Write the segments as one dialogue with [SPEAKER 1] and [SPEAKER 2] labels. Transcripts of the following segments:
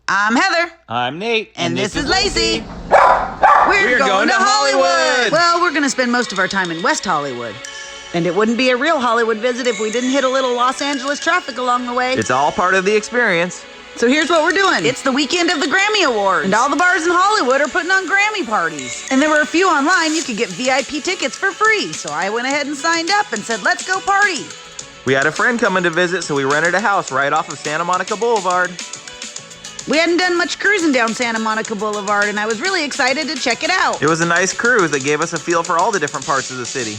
[SPEAKER 1] I'm Heather.
[SPEAKER 2] I'm Nate.
[SPEAKER 1] And this is Lacey. We're going to Hollywood. Well, we're going to spend most of our time in West Hollywood. And it wouldn't be a real Hollywood visit if we didn't hit a little Los Angeles traffic along the way.
[SPEAKER 2] It's all part of the experience.
[SPEAKER 1] So here's what we're doing. It's the weekend of the Grammy Awards. And all the bars in Hollywood are putting on Grammy parties. And there were a few online you could get VIP tickets for free. So I went ahead and signed up and said, let's go party.
[SPEAKER 2] We had a friend coming to visit, so we rented a house right off of Santa Monica Boulevard.
[SPEAKER 1] We hadn't done much cruising down Santa Monica Boulevard, and I was really excited to check it out.
[SPEAKER 2] It was a nice cruise that gave us a feel for all the different parts of the city.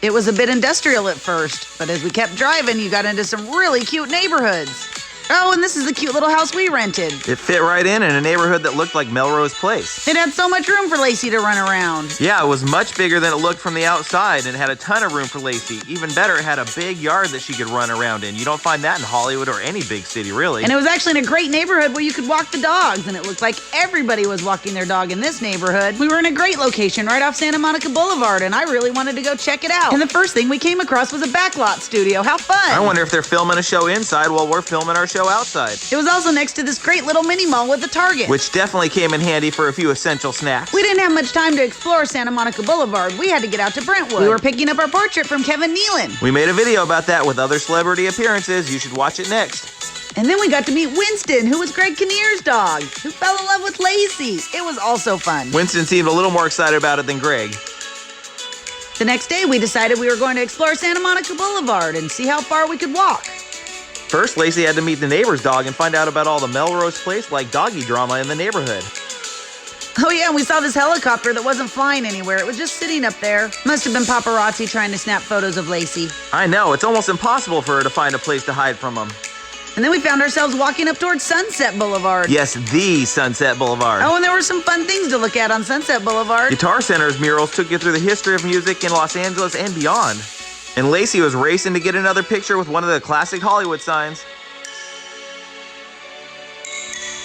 [SPEAKER 1] It was a bit industrial at first, but as we kept driving, you got into some really cute neighborhoods. Oh, and this is the cute little house we rented.
[SPEAKER 2] It fit right in a neighborhood that looked like Melrose Place.
[SPEAKER 1] It had so much room for Lacey to run around.
[SPEAKER 2] Yeah, it was much bigger than it looked from the outside, and it had a ton of room for Lacey. Even better, it had a big yard that she could run around in. You don't find that in Hollywood or any big city, really.
[SPEAKER 1] And it was actually in a great neighborhood where you could walk the dogs, and it looked like everybody was walking their dog in this neighborhood. We were in a great location right off Santa Monica Boulevard, and I really wanted to go check it out. And the first thing we came across was a backlot studio. How fun!
[SPEAKER 2] I wonder if they're filming a show inside while we're filming our show outside.
[SPEAKER 1] It was also next to this great little mini mall with a Target.
[SPEAKER 2] Which definitely came in handy for a few essential snacks.
[SPEAKER 1] We didn't have much time to explore Santa Monica Boulevard. We had to get out to Brentwood. We were picking up our portrait from Kevin Nealon.
[SPEAKER 2] We made a video about that with other celebrity appearances. You should watch it next.
[SPEAKER 1] And then we got to meet Winston, who was Greg Kinnear's dog, who fell in love with Lacey. It was also fun.
[SPEAKER 2] Winston seemed a little more excited about it than Greg.
[SPEAKER 1] The next day, we decided we were going to explore Santa Monica Boulevard and see how far we could walk.
[SPEAKER 2] First, Lacey had to meet the neighbor's dog and find out about all the Melrose Place-like doggy drama in the neighborhood.
[SPEAKER 1] Oh yeah, and we saw this helicopter that wasn't flying anywhere. It was just sitting up there. Must have been paparazzi trying to snap photos of Lacey.
[SPEAKER 2] I know, it's almost impossible for her to find a place to hide from them.
[SPEAKER 1] And then we found ourselves walking up towards Sunset Boulevard.
[SPEAKER 2] Yes, the Sunset Boulevard.
[SPEAKER 1] Oh, and there were some fun things to look at on Sunset Boulevard.
[SPEAKER 2] Guitar Center's murals took you through the history of music in Los Angeles and beyond. And Lacey was racing to get another picture with one of the classic Hollywood signs.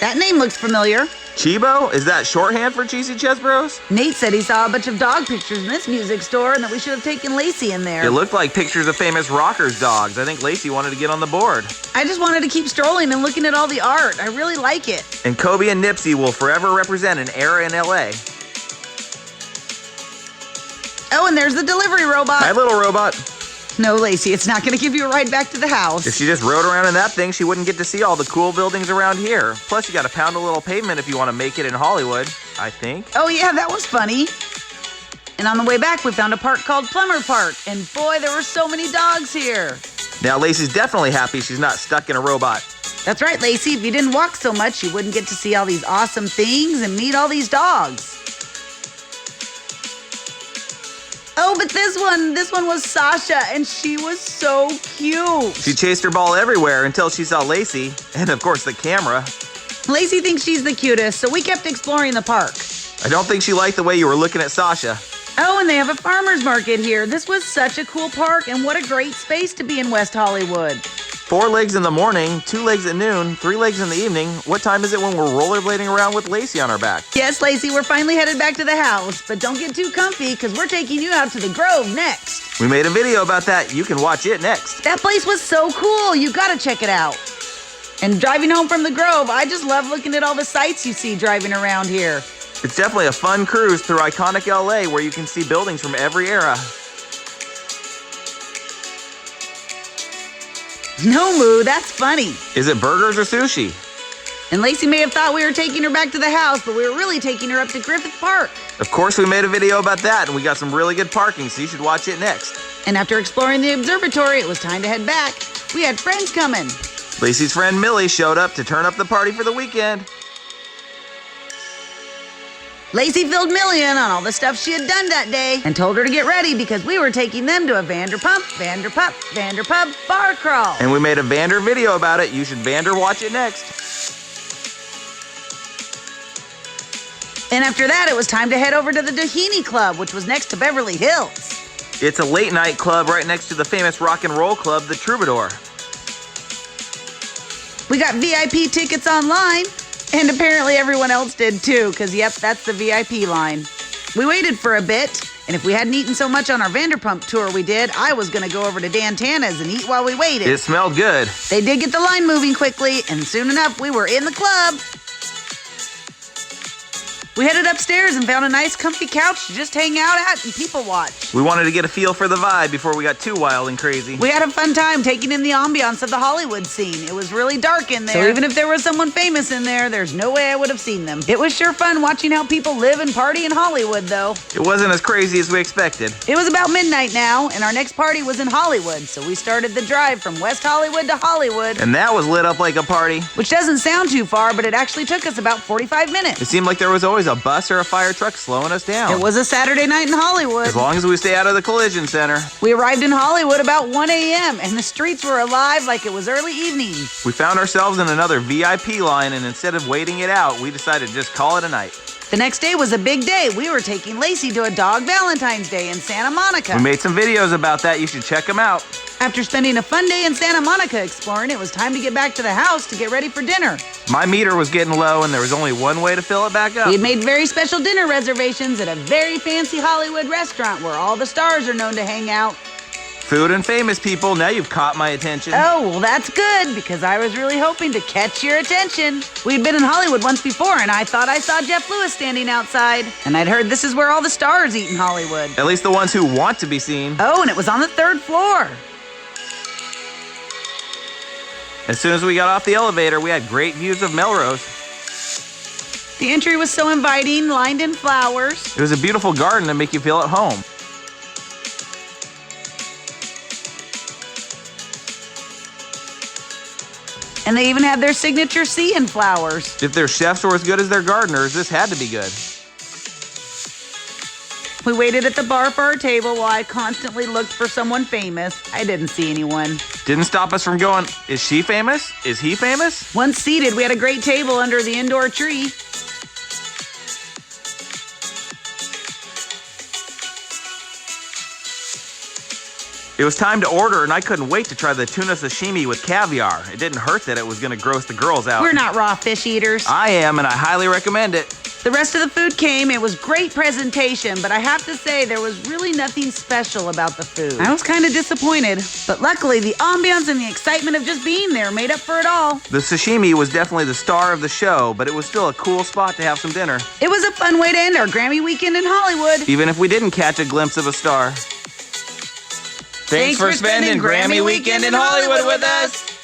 [SPEAKER 1] That name looks familiar.
[SPEAKER 2] Chibo? Is that shorthand for Cheesy Chess Bros?
[SPEAKER 1] Nate said he saw a bunch of dog pictures in this music store and that we should have taken Lacey in there.
[SPEAKER 2] It looked like pictures of famous rockers' dogs. I think Lacey wanted to get on the board.
[SPEAKER 1] I just wanted to keep strolling and looking at all the art. I really like it.
[SPEAKER 2] And Kobe and Nipsey will forever represent an era in LA.
[SPEAKER 1] Oh, and there's the delivery robot.
[SPEAKER 2] Hi, little robot.
[SPEAKER 1] No, Lacey, it's not going to give you a ride back to the house.
[SPEAKER 2] If she just rode around in that thing, she wouldn't get to see all the cool buildings around here. Plus, you got to pound a little pavement if you want to make it in Hollywood, I think.
[SPEAKER 1] Oh, yeah, that was funny. And on the way back, we found a park called Plummer Park. And boy, there were so many dogs here.
[SPEAKER 2] Now, Lacey's definitely happy she's not stuck in a robot.
[SPEAKER 1] That's right, Lacey. If you didn't walk so much, you wouldn't get to see all these awesome things and meet all these dogs. Oh, but this one was Sasha, and she was so cute.
[SPEAKER 2] She chased her ball everywhere until she saw Lacey, and of course the camera.
[SPEAKER 1] Lacey thinks she's the cutest, so we kept exploring the park.
[SPEAKER 2] I don't think she liked the way you were looking at Sasha.
[SPEAKER 1] Oh, and they have a farmer's market here. This was such a cool park, and what a great space to be in West Hollywood.
[SPEAKER 2] 4 legs in the morning, 2 legs at noon, 3 legs in the evening. What time is it when we're rollerblading around with Lacey on our back?
[SPEAKER 1] Yes, Lacey, we're finally headed back to the house, but don't get too comfy because we're taking you out to the Grove next.
[SPEAKER 2] We made a video about that. You can watch it next.
[SPEAKER 1] That place was so cool. You gotta check it out. And driving home from the Grove, I just love looking at all the sights you see driving around here.
[SPEAKER 2] It's definitely a fun cruise through iconic LA where you can see buildings from every era.
[SPEAKER 1] No, Moo, that's funny.
[SPEAKER 2] Is it burgers or sushi?
[SPEAKER 1] And Lacey may have thought we were taking her back to the house, but we were really taking her up to Griffith Park.
[SPEAKER 2] Of course, we made a video about that, and we got some really good parking, so you should watch it next.
[SPEAKER 1] And after exploring the observatory, it was time to head back. We had friends coming.
[SPEAKER 2] Lacey's friend Millie showed up to turn up the party for the weekend.
[SPEAKER 1] Lacey filled Millie in on all the stuff she had done that day and told her to get ready because we were taking them to a Vanderpump bar crawl.
[SPEAKER 2] And we made a Vander video about it. You should Vander watch it next.
[SPEAKER 1] And after that, it was time to head over to the Doheny Club, which was next to Beverly Hills.
[SPEAKER 2] It's a late night club right next to the famous rock and roll club, the Troubadour.
[SPEAKER 1] We got VIP tickets online. And apparently everyone else did too, because yep, that's the VIP line. We waited for a bit, and if we hadn't eaten so much on our Vanderpump tour we did, I was going to go over to Dan Tana's and eat while we waited.
[SPEAKER 2] It smelled good.
[SPEAKER 1] They did get the line moving quickly, and soon enough we were in the club. We headed upstairs and found a nice comfy couch to just hang out at and people watch.
[SPEAKER 2] We wanted to get a feel for the vibe before we got too wild and crazy.
[SPEAKER 1] We had a fun time taking in the ambiance of the Hollywood scene. It was really dark in there, so even if there was someone famous in there, there's no way I would have seen them. It was sure fun watching how people live and party in Hollywood, though.
[SPEAKER 2] It wasn't as crazy as we expected.
[SPEAKER 1] It was about midnight now, and our next party was in Hollywood, so we started the drive from West Hollywood to Hollywood.
[SPEAKER 2] And that was lit up like a party.
[SPEAKER 1] Which doesn't sound too far, but it actually took us about 45 minutes.
[SPEAKER 2] It seemed like there was always a bus or a fire truck slowing us down.
[SPEAKER 1] It was a Saturday night in Hollywood.
[SPEAKER 2] As long as we stay out of the collision center.
[SPEAKER 1] We arrived in Hollywood about 1 a.m., and the streets were alive like it was early evening.
[SPEAKER 2] We found ourselves in another VIP line, and instead of waiting it out, we decided to just call it a night.
[SPEAKER 1] The next day was a big day. We were taking Lacey to a dog Valentine's Day in Santa Monica.
[SPEAKER 2] We made some videos about that. You should check them out.
[SPEAKER 1] After spending a fun day in Santa Monica exploring, it was time to get back to the house to get ready for dinner.
[SPEAKER 2] My meter was getting low, and there was only one way to fill it back up.
[SPEAKER 1] We had made very special dinner reservations at a very fancy Hollywood restaurant where all the stars are known to hang out.
[SPEAKER 2] Food and famous people, now you've caught my attention.
[SPEAKER 1] Oh, well, that's good, because I was really hoping to catch your attention. We'd been in Hollywood once before, and I thought I saw Jeff Lewis standing outside. And I'd heard this is where all the stars eat in Hollywood.
[SPEAKER 2] At least the ones who want to be seen.
[SPEAKER 1] Oh, and it was on the 3rd floor.
[SPEAKER 2] As soon as we got off the elevator, we had great views of Melrose.
[SPEAKER 1] The entry was so inviting, lined in flowers.
[SPEAKER 2] It was a beautiful garden to make you feel at home.
[SPEAKER 1] And they even had their signature sea in flowers.
[SPEAKER 2] If their chefs were as good as their gardeners, this had to be good.
[SPEAKER 1] We waited at the bar for our table while I constantly looked for someone famous. I didn't see anyone.
[SPEAKER 2] Didn't stop us from going, is she famous? Is he famous?
[SPEAKER 1] Once seated, we had a great table under the indoor tree.
[SPEAKER 2] It was time to order, and I couldn't wait to try the tuna sashimi with caviar. It didn't hurt that it was going to gross the girls out.
[SPEAKER 1] We're not raw fish eaters.
[SPEAKER 2] I am, and I highly recommend it.
[SPEAKER 1] The rest of the food came. It was great presentation, but I have to say there was really nothing special about the food. I was kind of disappointed, but luckily the ambiance and the excitement of just being there made up for it all.
[SPEAKER 2] The sashimi was definitely the star of the show, but it was still a cool spot to have some dinner.
[SPEAKER 1] It was a fun way to end our Grammy weekend in Hollywood.
[SPEAKER 2] Even if we didn't catch a glimpse of a star. Thanks for spending Grammy weekend in Hollywood with us.